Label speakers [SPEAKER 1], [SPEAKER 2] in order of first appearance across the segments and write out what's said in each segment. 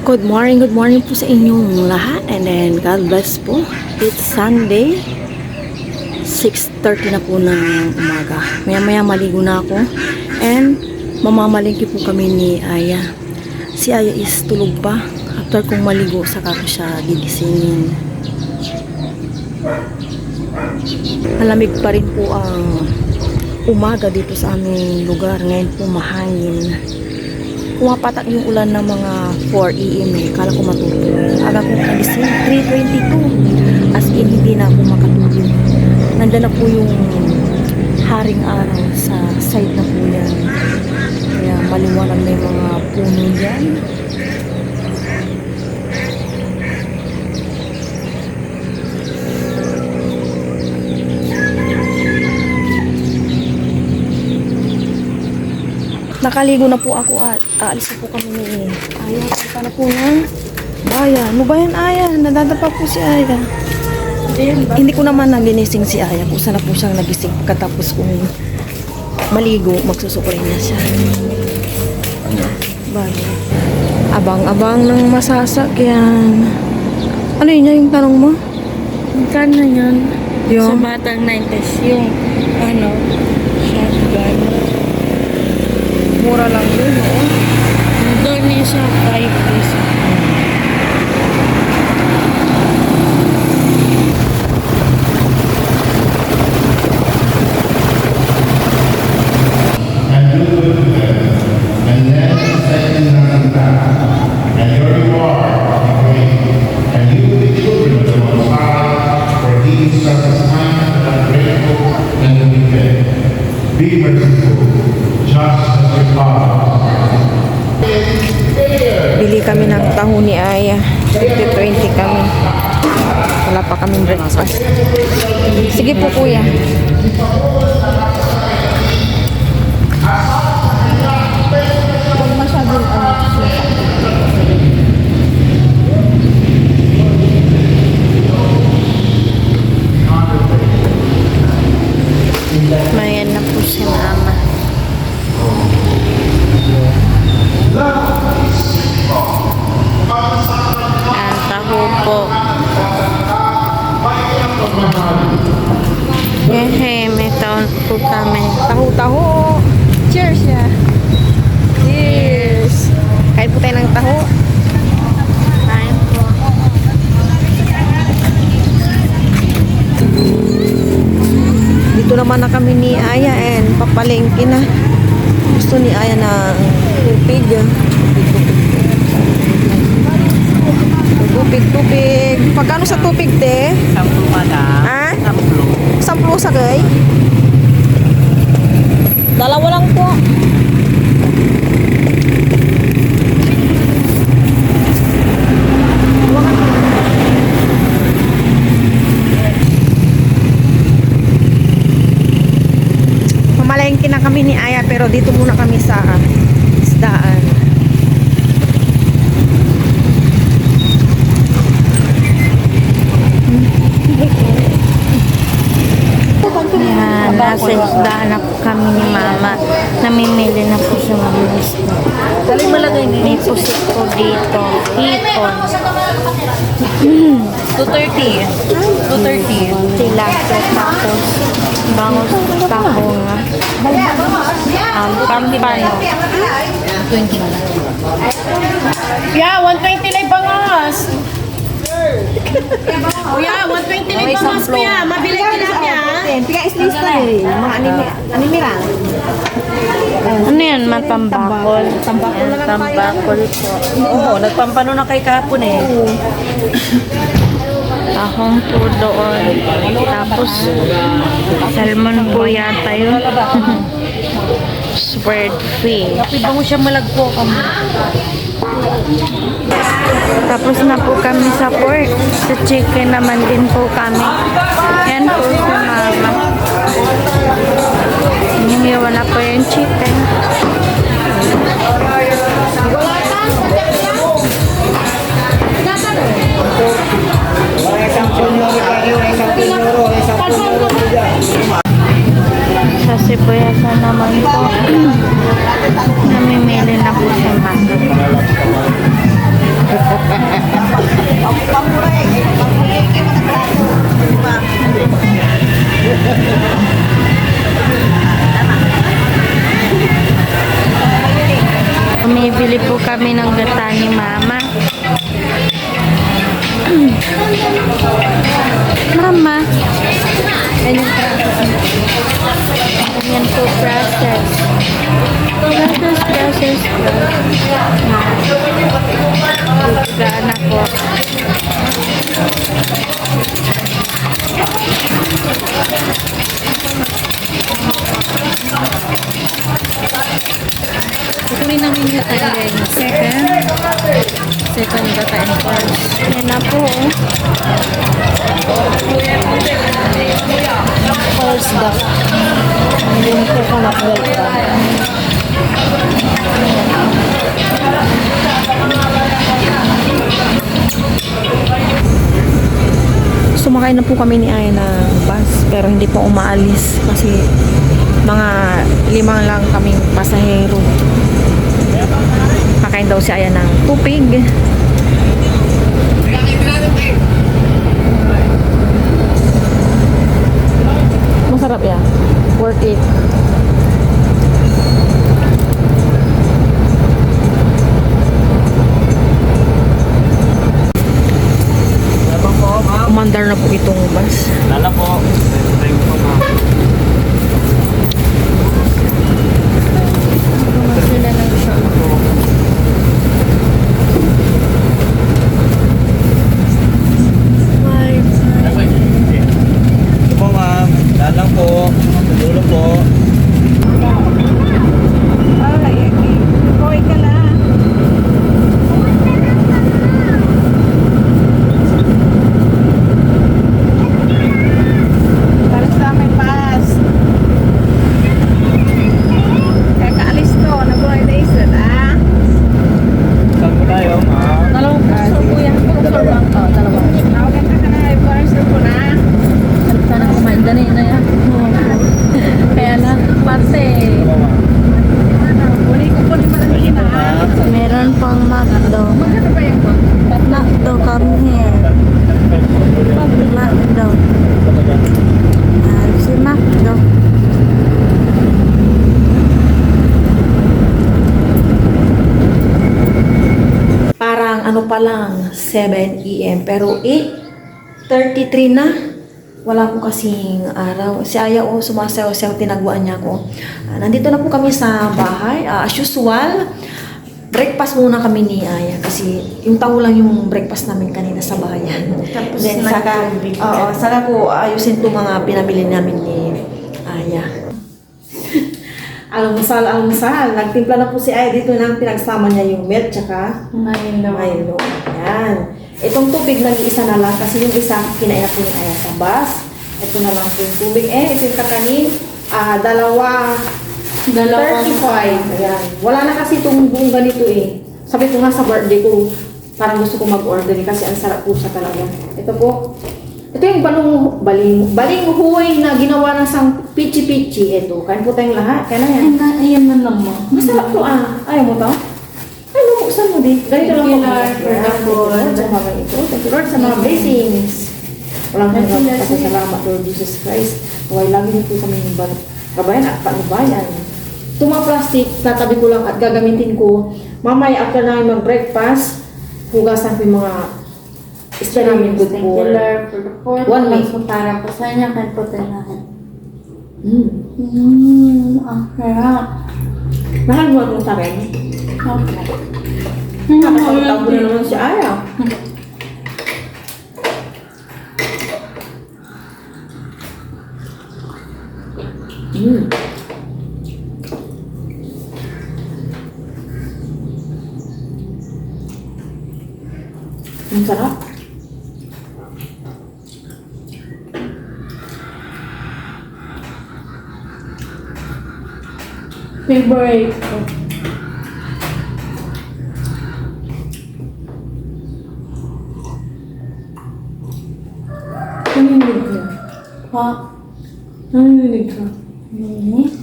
[SPEAKER 1] Good morning po sa inyong lahat, and then God bless po. It's Sunday, 6:30 na po ng umaga. Maya maligo na ako and mamamalingki po kami ni Aya. Si Aya is tulog pa. After kong maligo, saka ko siya gigisingin. Malamig pa rin po ang umaga dito sa aming lugar. Ngayon po mahangin. Pumapatak yung ulan ng mga 4 AM eh. Kala ko matutulog. Aga ko nagising, 3:22. As in, hindi na ako makatulog. Nandun na po yung haring araw sa side na po yan. Kaya maliwanag na yung mga puno yan. Nakaligo na po ako at aalis na po kami ni Aya. Punta na po ng bayan. Ano ba yan, Aya? Nadadapa po si Aya. Hindi ko naman naginising si Aya. Kusa na po siyang nagising. Katapos kong maligo, magsusukray niya siya. Bayan. Abang-abang ng masasakyan. Ano yun yung tanong mo?
[SPEAKER 2] Magkano yun?
[SPEAKER 1] Yung?
[SPEAKER 2] Sa batang 90s, yung shotgun.
[SPEAKER 1] Mura lang yun, oo.
[SPEAKER 2] Doon niya sa 5 pesos.
[SPEAKER 3] Be merciful, just as your Father.
[SPEAKER 1] Bili kami ng taho ni Aya. 50-20 kami. Wala pa kaming breakfast. Sige po, kuya. Huwag masyadong
[SPEAKER 2] Mayan na po si Mama. Ang taho po. May taon po kami.
[SPEAKER 1] taho-taho. Cheers ya. Cheers. Kain po tayo ng taho.
[SPEAKER 2] Kain po.
[SPEAKER 1] Dito naman na kami ni Aya and papalengke na. Gusto ni Aya ng tubig. Tubig. Pagkano sa tubig, te?
[SPEAKER 4] 10 pa na.
[SPEAKER 1] Ha?
[SPEAKER 4] 10.
[SPEAKER 1] 10 sa gay? Dalawa lang po. Mamalengke na kami ni Aya pero dito muna kami sa isdaan.
[SPEAKER 2] Yan, nasa isdaan na po kami ni Mama. Namimili na po sa mga isda. May pusit po dito. Hipon.
[SPEAKER 4] 230. 230.
[SPEAKER 2] Tilapia tapos bangus tahong. Pampano.
[SPEAKER 4] 20 na lang.
[SPEAKER 5] Yeah, 120 lang bangas. Kuya, 120 lang bangas kuya. Mabili ka lang ya.
[SPEAKER 1] Tiga islista eh. Mga anime lang.
[SPEAKER 2] Ano yan? Matambakol. Tambakol na lang tambakol po.
[SPEAKER 4] Oo, nagpampano na kay kahapon eh.
[SPEAKER 2] Tahong po doon. Tapos salmon po yata yun. Spread fish.
[SPEAKER 4] Kapit ba mo siya malagpo kami?
[SPEAKER 2] Tapos na po kami sa pork. Sa chicken naman din po kami. Yan po si Mama. Hinihiwa na po yung chicken. Sa sibuyasan naman po. Namimili na po si Mama. Bumibili po kami ng gata ni Mama. Mama. Ganyan po process. Process. Gana po.
[SPEAKER 4] Kukunin namin yung tagay. Second gata and first.
[SPEAKER 2] Yan na po.
[SPEAKER 1] First duck. Hindi po ka nakwelta. Sumakay na po kami ni Aya ng bus pero hindi po umaalis kasi mga 5 lang kaming pasahero. Pakain daw si Aya ng tupig. Masarap yan. Worth it. Umandar na po itong bus.
[SPEAKER 6] Lala po. Thank you po, ma'am.
[SPEAKER 2] Sila lang siya.
[SPEAKER 6] Ito po, ma'am. Lala po. Dulo po. Saan po tayo, ma'am?
[SPEAKER 4] Sana kumain na yan. Kaya na, pate.
[SPEAKER 2] Meron pang McDo. McDo come here. McDo. Si McDo.
[SPEAKER 1] Parang ano pa lang, 7 AM. Pero 8:33 na. Wala po kasing araw. Si Aya sumasayaw-sayaw, tinagwaan niya ako. Nandito na po kami sa bahay. As usual, breakfast muna kami ni Aya kasi yung taho lang yung breakfast namin kanina sa bayan.
[SPEAKER 2] Tapos
[SPEAKER 1] Then, saka ko ayusin itong mga pinamili namin ni Aya. Almusal. Nagtimpla na po si Aya dito nang pinagsama niya yung milk tsaka Milo. Ayan. Itong tubig nag-iisa na lang kasi yung isa kinain na po ni Aya sa bus. Ito na lang po yung tubig. Ito yung kakanin. Dalawa 35. Ayan. Wala na kasi itong buong ganito eh. Sabi ko nga sa birthday ko, parang gusto ko mag-order kasi ang sarap po siya talaga. Ito po. Ito yung balinghoy na ginawa ng sang pichi-pichi. Ito. Kain po tayong lahat. Kaya na yan.
[SPEAKER 4] Ayan na naman.
[SPEAKER 1] Masarap to ah. Ayaw mo to? Ay, bubuksan mo din. Ganito lang
[SPEAKER 4] Thank you,
[SPEAKER 1] po.
[SPEAKER 4] Lord, for the food.
[SPEAKER 1] Sa mga ito. Thank you, Lord, sa mga blessings. Walang hanggang pasasalamat, Lord Jesus Christ. Huwag lagi niyo po kami ng kabayan at panubayan. Itong mga plastic, tatabi ko lang at gagamitin ko. Mamaya, after namin mag-breakfast, hugasan ko yung mga extra namin good
[SPEAKER 2] Thank you,
[SPEAKER 1] for
[SPEAKER 2] Lord, for the food.
[SPEAKER 1] 1 week.
[SPEAKER 2] Para po sa inyo, kahit po tayo lahat. Okay.
[SPEAKER 1] Mahal mo itong tarin.
[SPEAKER 2] Okay.
[SPEAKER 1] Nakakapagtabo na naman si Aya. Ang sarap.
[SPEAKER 2] Favorite.
[SPEAKER 1] Naninig ka.
[SPEAKER 2] Ha?
[SPEAKER 1] Naninig ka.
[SPEAKER 2] Nini?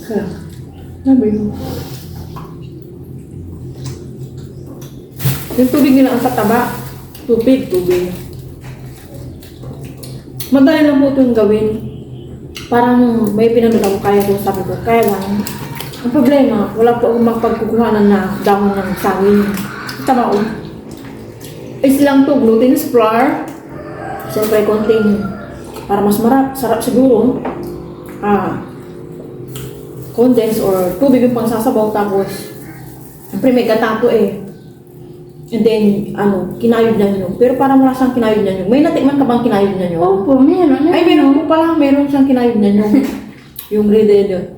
[SPEAKER 1] Kaya, sabi mo.
[SPEAKER 4] Yung tubig nila ang tataba. Tubig. Madali lang po itong gawin. Parang may pinanood ako, kaya ko, sabi ko, kaya lang. Ang problema, wala po akong mapagkukuhanan na dahon ng saging. Tama ko. Is lang to, glutinous flour. Siyempre, konting, para mas sarap siguro. Condense or tubig yung pangsasabaw, tapos, siyempre may gata to eh. And then, kinayod na nyo. Pero parang wala siyang kinayod na nyo. May natikman ka bang kinayod na nyo?
[SPEAKER 2] Opo, meron.
[SPEAKER 4] Ay, meron po pala. Meron siyang kinayod na nyo. Yung redded.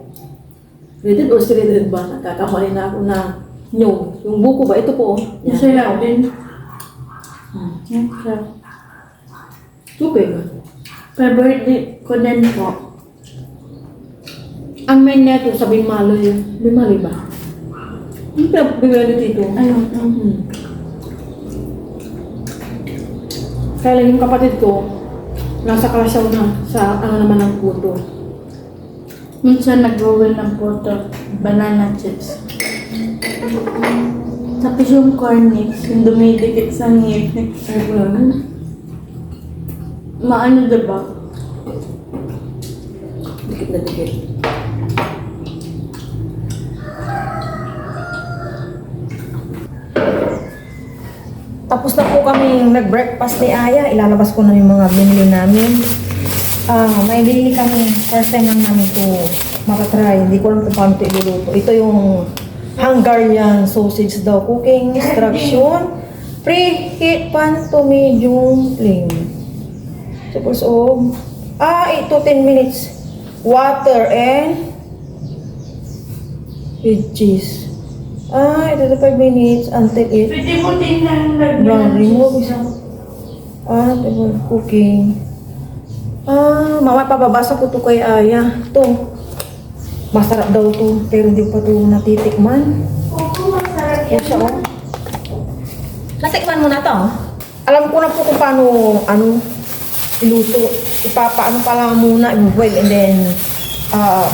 [SPEAKER 4] Redded or shredded ba? Nagkakamali na ako na nyo. Yung buko ba? Ito po.
[SPEAKER 2] Masaya din.
[SPEAKER 4] Tubig.
[SPEAKER 2] Favorite ko din po.
[SPEAKER 4] Ang main neto sa Binmaloy. Binmaloy ba? Yung pinag-bigay dito.
[SPEAKER 2] Ayun.
[SPEAKER 4] Kaya lang yung kapatid ko, nasa kasaw na sa naman ng puto.
[SPEAKER 2] Minsan nag-roll ng photo, banana chips. Tapos yung cornix, yung dumidikit sa ngipin.
[SPEAKER 4] Ay, wala na.
[SPEAKER 2] Maano diba?
[SPEAKER 4] Dikit na dikit.
[SPEAKER 1] Tapos na po kami nag-breakfast ni Aya. Ilalabas ko na yung mga binili namin. May binili kami. First time lang namin to matatry. Hindi ko alam kung paano ito iluluto. Ito yung Hungarian sausage daw. Cooking instruction. Preheat pan to medium flame. Tapos, ito 10 minutes. Water and with cheese. Ito 5 minutes until it
[SPEAKER 2] Pwede mo din lang
[SPEAKER 1] brown. Remove isang table cooking. Mama, pababasa ko to kay Aya. To. Masarap daw to, pero hindi pa to natitikman.
[SPEAKER 2] Oo, masarap
[SPEAKER 1] Yan siya, oh. Natikman mo na to, oh. Alam ko na po kung paano, iluto. Ipapaano pa lang muna, i-boil, and then,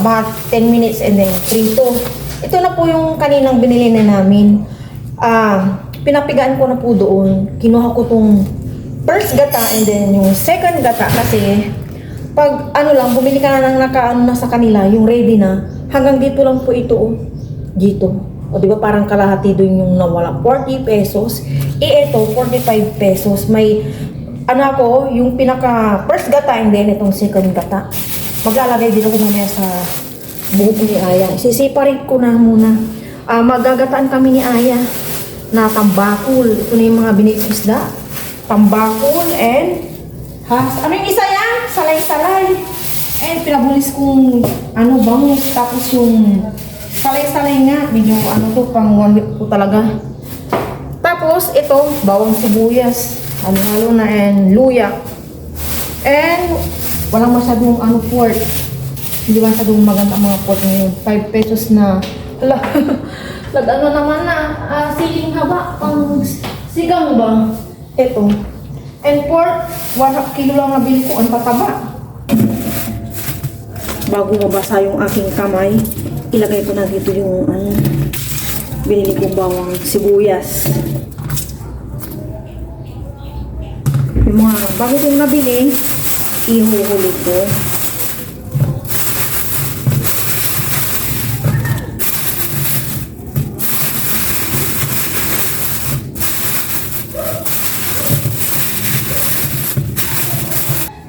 [SPEAKER 1] mga 10 minutes, and then, prito. Ito na po yung kaninang binili na namin. Pinapigaan ko na po doon. Kinuha ko tong first gata, and then, yung second gata, kasi, pag lang, bumili ka na ng na sa kanila, yung ready na, hanggang dito lang po ito, oh. Dito. O di ba parang kalahati doon yung nawala, 40 pesos. Ito, 45 pesos. May, yung pinaka first gata, and then itong second gata. Maglalagay din ako mamaya sa buhok ni Aya. Sisiparit ko na muna. Magagataan kami ni Aya na tambakol. Ito na yung mga binilis isda. Tambakol and ano yung isa yan? Salay-salay. And pinabulis kong bangus. Tapos yung salay-salay nga. Medyo to, pang 1 week po talaga. Tapos ito, bawang sibuyas. Halo-halo na and luya. And walang masyadong pork. Hindi masyadong maganda ang mga pork ngayon. 5 pesos na. Naman na. Siling haba. Pang sigang ba? Ito. And pork, 1 kilo lang nabili ko. Ang tataba. Bago mabasa yung aking kamay, ilagay ko na dito yung binili kong bawang sibuyas. Yung mga bago kong nabili, ihuhuli ko.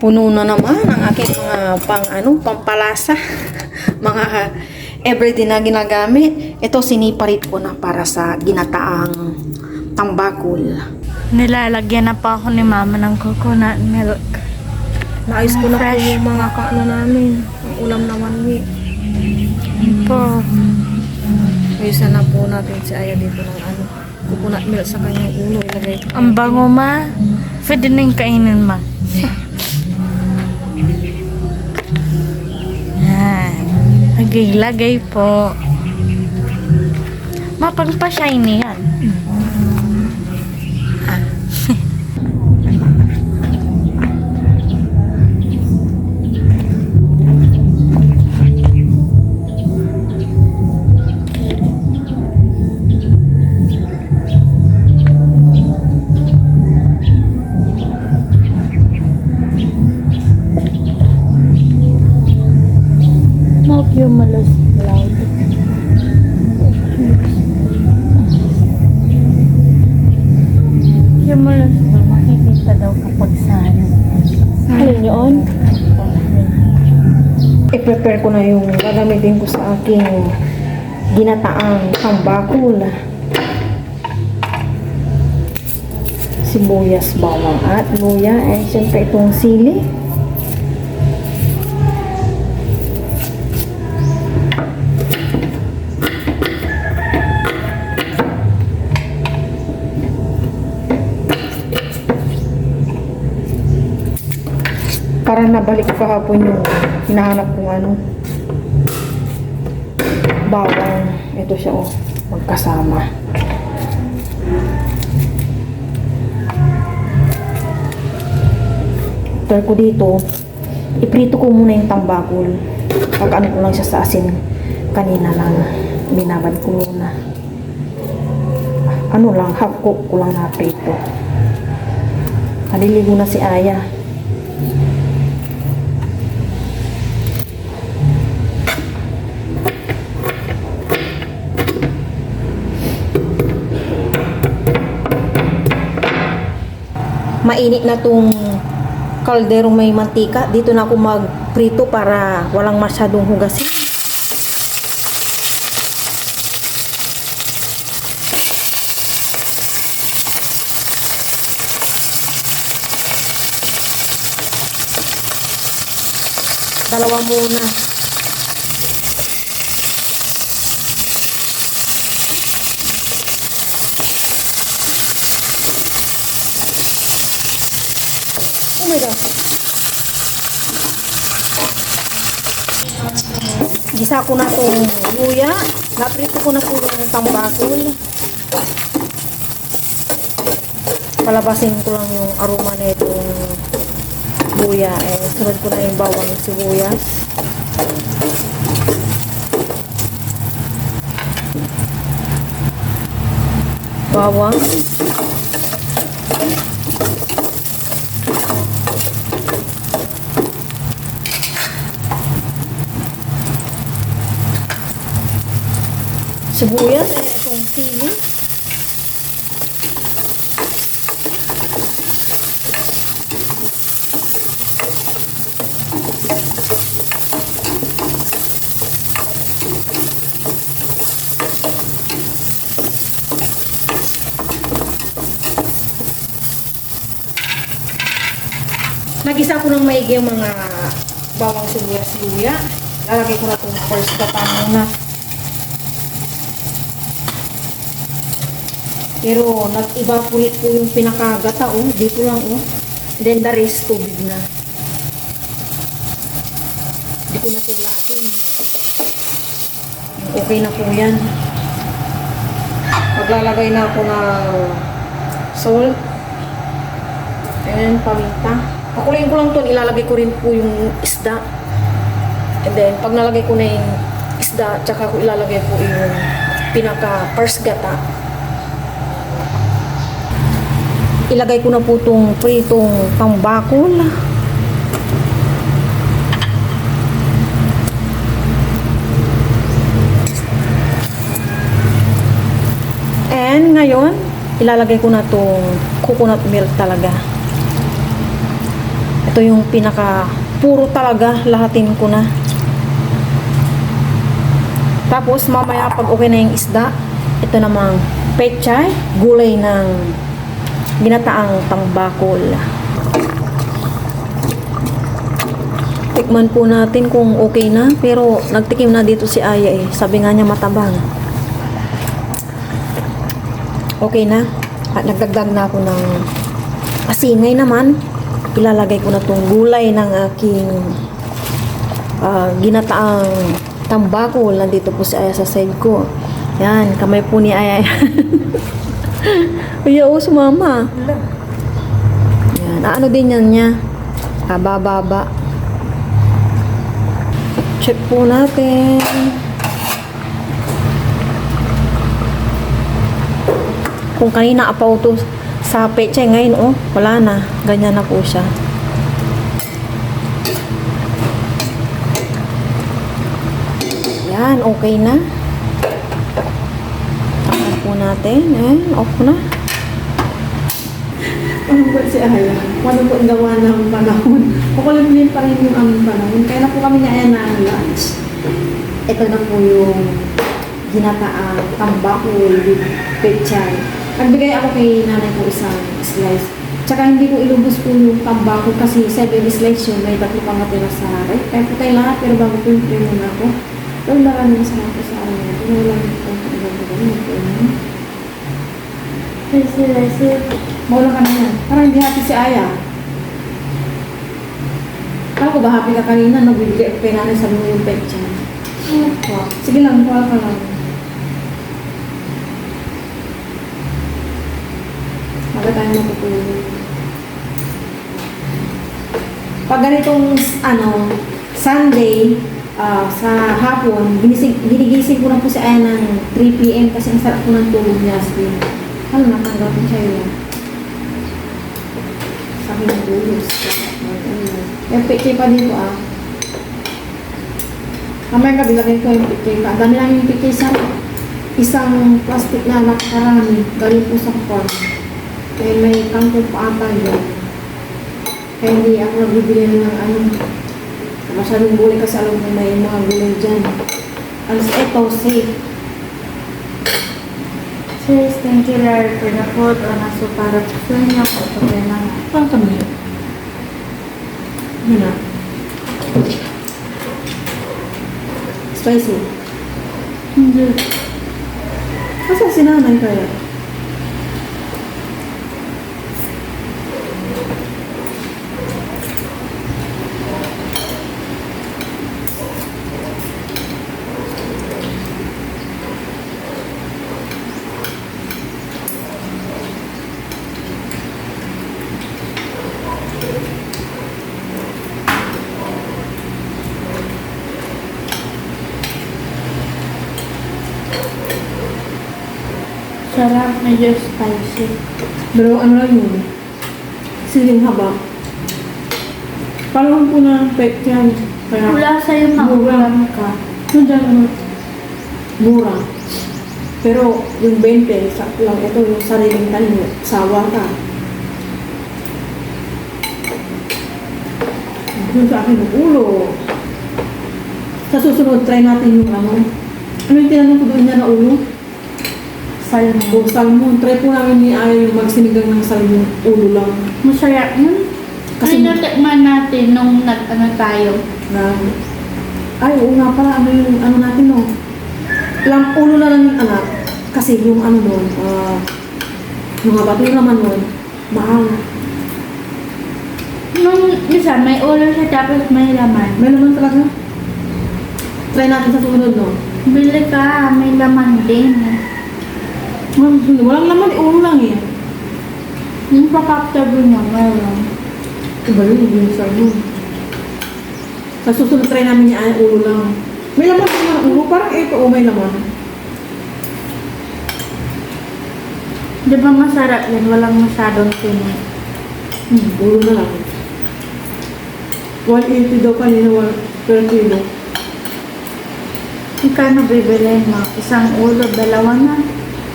[SPEAKER 1] Puno na naman ang aking mga pampalasa. Mga everyday na ginagamit. Ito siniparit ko na para sa ginataang tambakol.
[SPEAKER 2] Nilalagyan na pa ako ni mama ng coconut milk.
[SPEAKER 1] Naayos ko na po
[SPEAKER 2] Fresh.
[SPEAKER 1] yung mga namin. Ang ulam na 1 week.
[SPEAKER 2] Po.
[SPEAKER 1] Ayusan na po natin si Aya dito ng coconut milk sa kanyang ulo. Ilagay ko.
[SPEAKER 2] Ang bango ma. Pwede na yung kainin ma. Yan. Lagay po. Mapagpa-shiny yan. Cumulus cloud. Cumulus cloud, makikita daw kapag saan.
[SPEAKER 1] Alin yun? I-prepare ko na yung gagamitin ko sa aking ginataang tambakol. Sibuyas, bawang at luya. And syempre itong sili. Para nabalik ko kahapon yung hinahanap kong ano, bawang. Ito siya, oh, magkasama. Try ko dito, iprito ko muna yung tambakol. Pag-ano ko lang siya sa asin kanina lang, binabad ko muna. Ano lang, half cook ko lang na prito. Kaliligo na si Aya. Mainit na tong kalderong may mantika. Dito na ako magprito para walang masyadong hugasin. Dalawa muna. Oh my God. Gisa ko na itong luya. Naprito ko na po yung tambakol. Palabasin ko lang yung aroma na itong luya. Sunod ko na yung bawang sibuyas. Bawang. Sibuyas, itong sili. Nagisa ko ng maigi ang mga bawang sibuyas-luya. Lalagay ko na itong first gata muna. Pero nag-evaporate po yung pinakagata, oh. Dito lang, oh. Then the rest, tubig na. Hindi ko na tulatin. Okay na po yan. Maglalagay na ako ng salt and paminta. Pakulayin ko lang ito. Ilalagay ko rin po yung isda. And then, pag nalagay ko na yung isda, tsaka ko ilalagay po yung pinaka-first gata. Ilagay ko na po itong pritong tambakol. And ngayon, ilalagay ko na itong coconut milk talaga. Ito yung pinaka puro talaga, lahatin ko na. Tapos mamaya pag okay na yung isda, ito namang pechay, gulay ng ginataang tambakol. Tikman po natin kung okay na. Pero nagtikim na dito si Aya eh. Sabi nga niya matabang. Okay na. At nagdagdag na ako ng asinay naman. Ilalagay ko na tong gulay ng aking ginataang tambakol. Nandito po si Aya sa side ko. Yan, kamay po ni Aya. Ay, oo, sumama. Yan, ano din yan niya. Baba. Check po natin. Kung kanina apaw to sa pechay, ngayon, oh, wala na. Ganyan na po siya. Yan, okay na. Takpan po natin. Ayan, off na.
[SPEAKER 4] Ano po si Aya? Ano po ang gawa ng panahon? Kukulimlim pa rin yung aming panahon. Kaya na po kami niya ng lunch. Ito na po yung ginataang tambakol with pechay. Nagbigay ako kay nanay ko isang slice. Tsaka hindi ko ilubos po yung tambakol kasi 7 slice yun. May tatlo pang natira sa akin. Kaya po tayo lahat pero bago po yung muna ako. Pero marami na sa ako sa araw na ito. Wala na po ang pagkakagawa. Kasi. Mawala ka na yan. Parang hindi happy si Aya. Kala ko ba happy ka kanina? Nagbibigay ako kay nanay sa mo yung pechay. Sige lang, kuha ka lang. Baga tayo matutulog. Pag ganitong, Sunday, sa hapon, ginigising ko na po si Aya ng 3 p.m. kasi ang sarap po ng tulog niya. Ano na, tanggapin siya yun. Sa akin ng tulog. Yung picture pa dito Mamaya gabi lagay ko yung picture pa. Ang dami lang yung picture sa isang plastic na nakakarami. Galing po sa farm. Kaya may kangkong pa ata yun. Kaya hindi ako nagbibili ng masyadong gulay kasi alam ko may mga gulay dyan. Ito, safe.
[SPEAKER 2] Sis, thank you Lord for the food o naso para sa inyo po ito na.
[SPEAKER 4] Parang kami. Yun na. Spicy.
[SPEAKER 2] Hindi.
[SPEAKER 4] Kasi sinanay kaya.
[SPEAKER 2] Sarap, medyo spicy.
[SPEAKER 4] Pero ano lang yun? Siling haba. Parang po na pek yan. Kaya
[SPEAKER 2] Wala sa'yo maulam ka.
[SPEAKER 4] Nandiyan mura. Pero yung 20, sakto lang. Ito yung sariling tanim. Sawa ka. Yung sa akin yung ulo. Sa susunod, try natin yung ano. Ano yung tinanong ko doon niya na ulo?
[SPEAKER 2] Salmon.
[SPEAKER 4] O salmon. Try po namin ni Aya yung magsinigang ng salmon. Ulo lang.
[SPEAKER 2] Masarap yun.
[SPEAKER 4] Kasi-
[SPEAKER 2] Kasi natikman natin nung tayo.
[SPEAKER 4] Na, ay, oo nga pala. Ano yung ano natin, no? Lang, ulo na lang yung anak. Kasi yung ano doon, yung habat yung naman doon, mahal.
[SPEAKER 2] Nung isa, may ulo siya tapos may laman.
[SPEAKER 4] May naman talaga. Try natin sa sumunod, no?
[SPEAKER 2] Bili ka, may laman din.
[SPEAKER 4] Walang laman, ulo lang eh.
[SPEAKER 2] Yung pakaptable niya, mayroon.
[SPEAKER 4] Iba yun, yung salmon. Sa susunod, try namin yung ulo lang. May laman sa mga ulo, parang ito, may laman.
[SPEAKER 2] Di ba masarap yan? Walang masyadong tinik.
[SPEAKER 4] Ulo na lang. 180 daw kanina per kilo.
[SPEAKER 2] Magkano bibili mo? Isang ulo, dalawa na.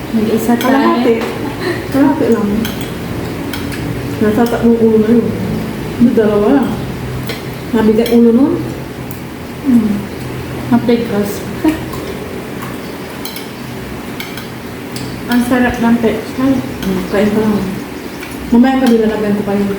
[SPEAKER 2] Mag-isa
[SPEAKER 4] Kalahati.
[SPEAKER 2] tayo.
[SPEAKER 4] Kalahati lang. Nasa tatlong ulo na yun. Hindi, dalawa lang. Nabigat ulo nun.
[SPEAKER 2] Matigas. Ang sarap ng pechay.
[SPEAKER 4] Kain pa lang. Mamaya ka lalagyan ko pa yun.